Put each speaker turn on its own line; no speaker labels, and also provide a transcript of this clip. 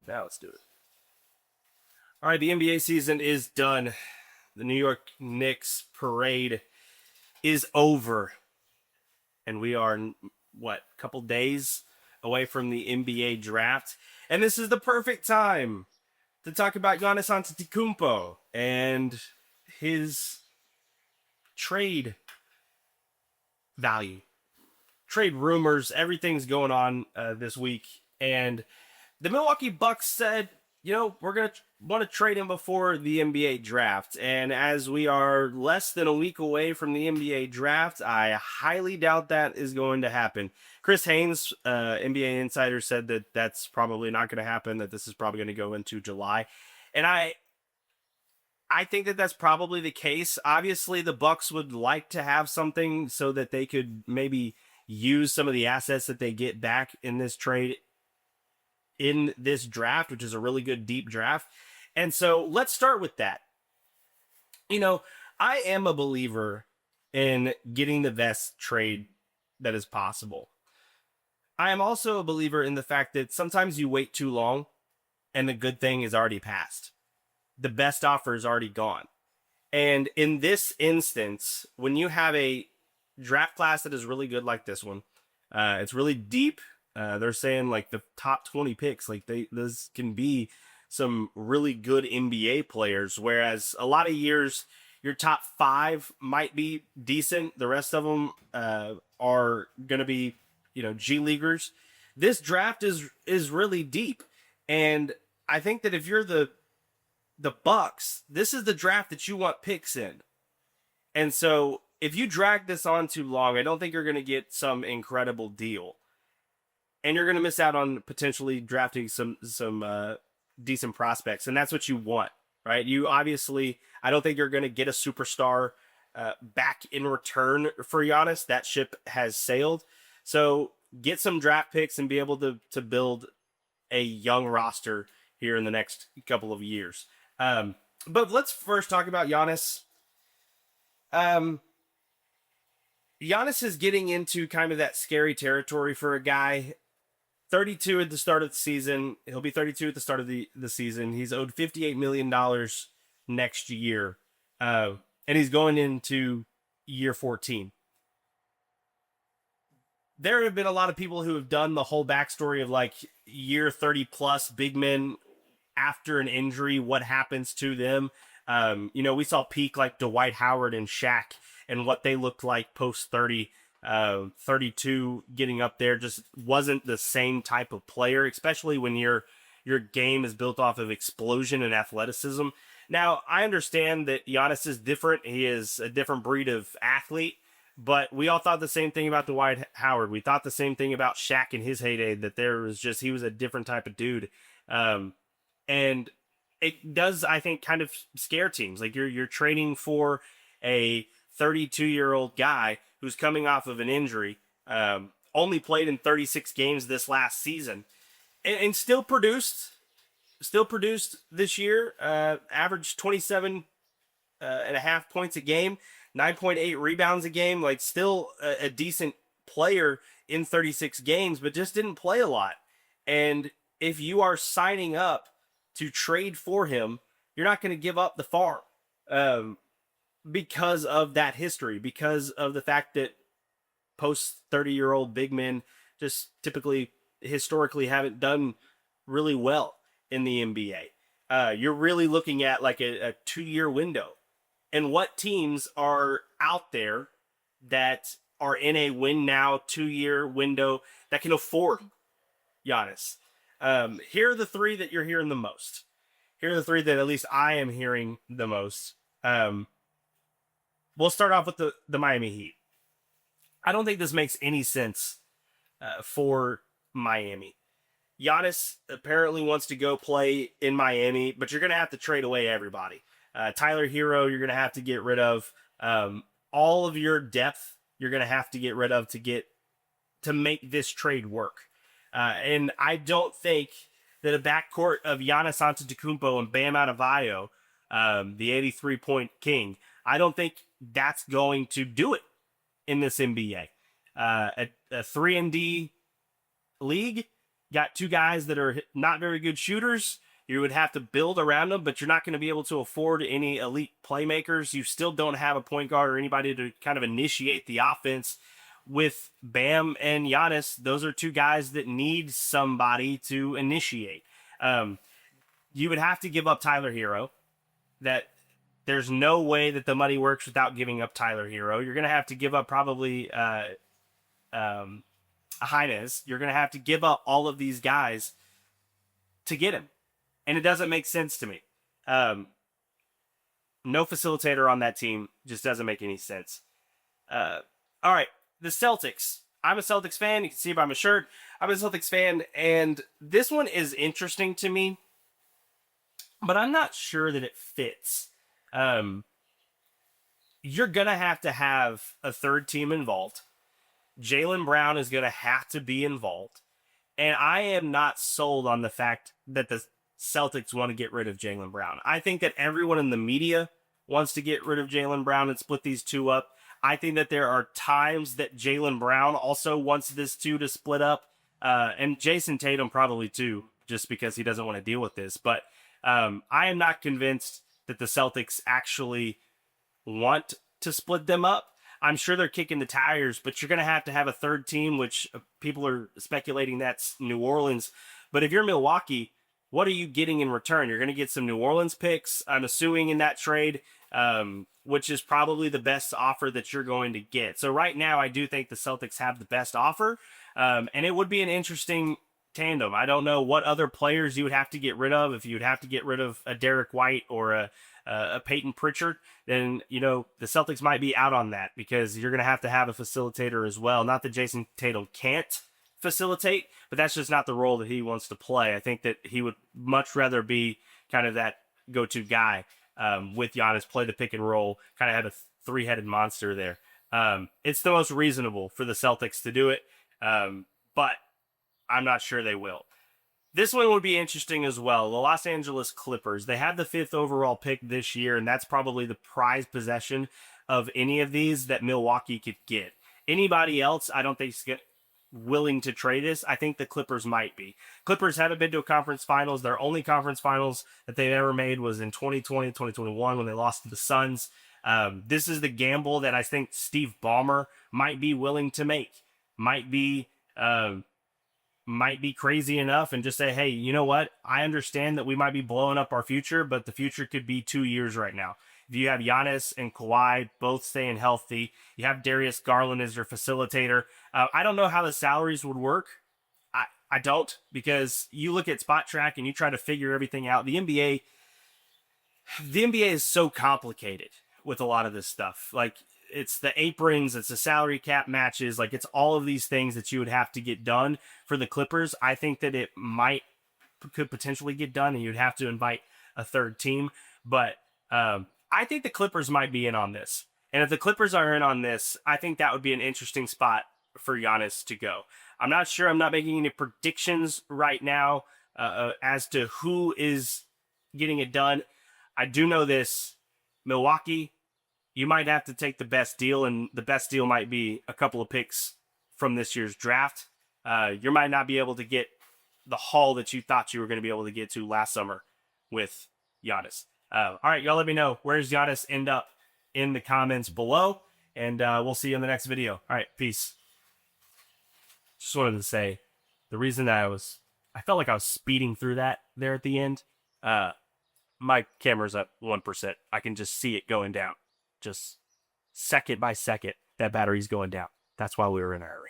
Now let's do it. All right, the NBA season is done. The New York Knicks parade is over. And we are, what, a couple days away from the NBA draft. And this is the perfect time to talk about Giannis Antetokounmpo and his trade value. Trade rumors, everything's going on this week. And the Milwaukee Bucks said, we're going to want to trade him before the NBA draft. And as we are less than a week away from the NBA draft, I highly doubt that is going to happen. Chris Haynes, NBA insider, said that that's probably not going to happen, that this is probably going to go into July. And I think that that's probably the case. Obviously, the Bucks would like to have something so that they could maybe use some of the assets that they get back in this trade in this draft, which is a really good deep draft. And so let's start with that. I am a believer in getting the best trade that is possible. I am also a believer in the fact that sometimes you wait too long and the good thing is already passed. The best offer is already gone. And in this instance, when you have a draft class that is really good like this one, it's really deep. They're saying like the top 20 picks, like this can be some really good NBA players. Whereas a lot of years, your top 5 might be decent. The rest of them are going to be, G leaguers. This draft is really deep. And I think that if you're the Bucks, this is the draft that you want picks in. And so if you drag this on too long, I don't think you're going to get some incredible deal. And you're going to miss out on potentially drafting some decent prospects. And that's what you want, right? You obviously, I don't think you're going to get a superstar back in return for Giannis. That ship has sailed. So get some draft picks and be able to build a young roster here in the next couple of years. But let's first talk about Giannis. Giannis is getting into kind of that scary territory for a guy. 32 at the start of the season. He'll be 32 at the start of the season. He's owed $58 million next year. And he's going into year 14. There have been a lot of people who have done the whole backstory of like year 30 plus big men after an injury, what happens to them. We saw peak like Dwight Howard and Shaq and what they looked like post 30. 32 getting up there just wasn't the same type of player, especially when your game is built off of explosion and athleticism. Now, I understand that Giannis is different. He is a different breed of athlete, but we all thought the same thing about Dwight Howard. We thought the same thing about Shaq in his heyday, that he was a different type of dude. And it does, I think, kind of scare teams. Like you're training for a 32-year-old guy who's coming off of an injury, only played in 36 games this last season, and still produced this year, averaged 27 and a half points a game, 9.8 rebounds a game, like still a decent player in 36 games, but just didn't play a lot. And if you are signing up to trade for him, you're not going to give up the farm. Because of that history, because of the fact that post 30-year-old big men just typically historically haven't done really well in the NBA. You're really looking at like a 2-year window. And what teams are out there that are in a win now 2-year window that can afford Giannis? Here are the 3 that you're hearing the most. Here are the 3 that at least I am hearing the most. We'll start off with the Miami Heat. I don't think this makes any sense for Miami. Giannis apparently wants to go play in Miami, but you're going to have to trade away everybody. Tyler Hero, you're going to have to get rid of. All of your depth, you're going to have to get rid of to make this trade work. And I don't think that a backcourt of Giannis Antetokounmpo and Bam Adebayo, the 83-point king, I don't think that's going to do it in this NBA. A 3-and-D league, got two guys that are not very good shooters. You would have to build around them, but you're not going to be able to afford any elite playmakers. You still don't have a point guard or anybody to kind of initiate the offense. With Bam and Giannis, those are two guys that need somebody to initiate. You would have to give up Tyler Hero. That there's no way that the money works without giving up Tyler Hero. You're going to have to give up probably Hines. You're going to have to give up all of these guys to get him. And it doesn't make sense to me. No facilitator on that team just doesn't make any sense. All right, the Celtics. I'm a Celtics fan. You can see by my shirt. I'm a Celtics fan, and this one is interesting to me, but I'm not sure that it fits. You're going to have a third team involved. Jaylen Brown is going to have to be involved. And I am not sold on the fact that the Celtics want to get rid of Jaylen Brown. I think that everyone in the media wants to get rid of Jaylen Brown and split these two up. I think that there are times that Jaylen Brown also wants this two to split up. And Jason Tatum probably too, just because he doesn't want to deal with this. But I am not convinced that the Celtics actually want to split them up. I'm sure they're kicking the tires, but you're going to have a third team, which people are speculating that's New Orleans. But if you're Milwaukee, what are you getting in return? You're going to get some New Orleans picks, I'm assuming, in that trade, which is probably the best offer that you're going to get. So right now, I do think the Celtics have the best offer, and it would be an interesting tandem. I don't know what other players you would have to get rid of. If you'd have to get rid of a Derek White or a Peyton Pritchard, then, you know, the Celtics might be out on that because you're going to have a facilitator as well. Not that Jason Tatum can't facilitate, but that's just not the role that he wants to play. I think that he would much rather be kind of that go-to guy with Giannis, play the pick and roll, kind of have a three-headed monster there. It's the most reasonable for the Celtics to do it, but I'm not sure they will. This one would be interesting as well. The Los Angeles Clippers, they have the 5th overall pick this year, and that's probably the prized possession of any of these that Milwaukee could get. Anybody else, I don't think is willing to trade this. I think the Clippers might be. Clippers haven't been to a conference finals. Their only conference finals that they've ever made was in 2020, 2021 when they lost to the Suns. This is the gamble that I think Steve Ballmer might be willing to make. Might be crazy enough and just say, hey, you know what? I understand that we might be blowing up our future, but the future could be 2 years right now. If you have Giannis and Kawhi both staying healthy, you have Darius Garland as your facilitator. I don't know how the salaries would work. I don't, because you look at Spot Track and you try to figure everything out. The NBA is so complicated with a lot of this stuff. Like, it's the aprons, it's the salary cap matches, like it's all of these things that you would have to get done for the Clippers. I think that it could potentially get done and you'd have to invite a third team. But I think the Clippers might be in on this. And if the Clippers are in on this, I think that would be an interesting spot for Giannis to go. I'm not sure. I'm not making any predictions right now as to who is getting it done. I do know this. Milwaukee, you might have to take the best deal, and the best deal might be a couple of picks from this year's draft. You might not be able to get the haul that you thought you were going to be able to get to last summer with Giannis. All right, y'all let me know, where does Giannis end up in the comments below, and we'll see you in the next video. All right, peace. Just wanted to say, the reason that I felt like I was speeding through that there at the end, my camera's at 1%. I can just see it going down. Just second by second, that battery's going down. That's why we were in a hurry.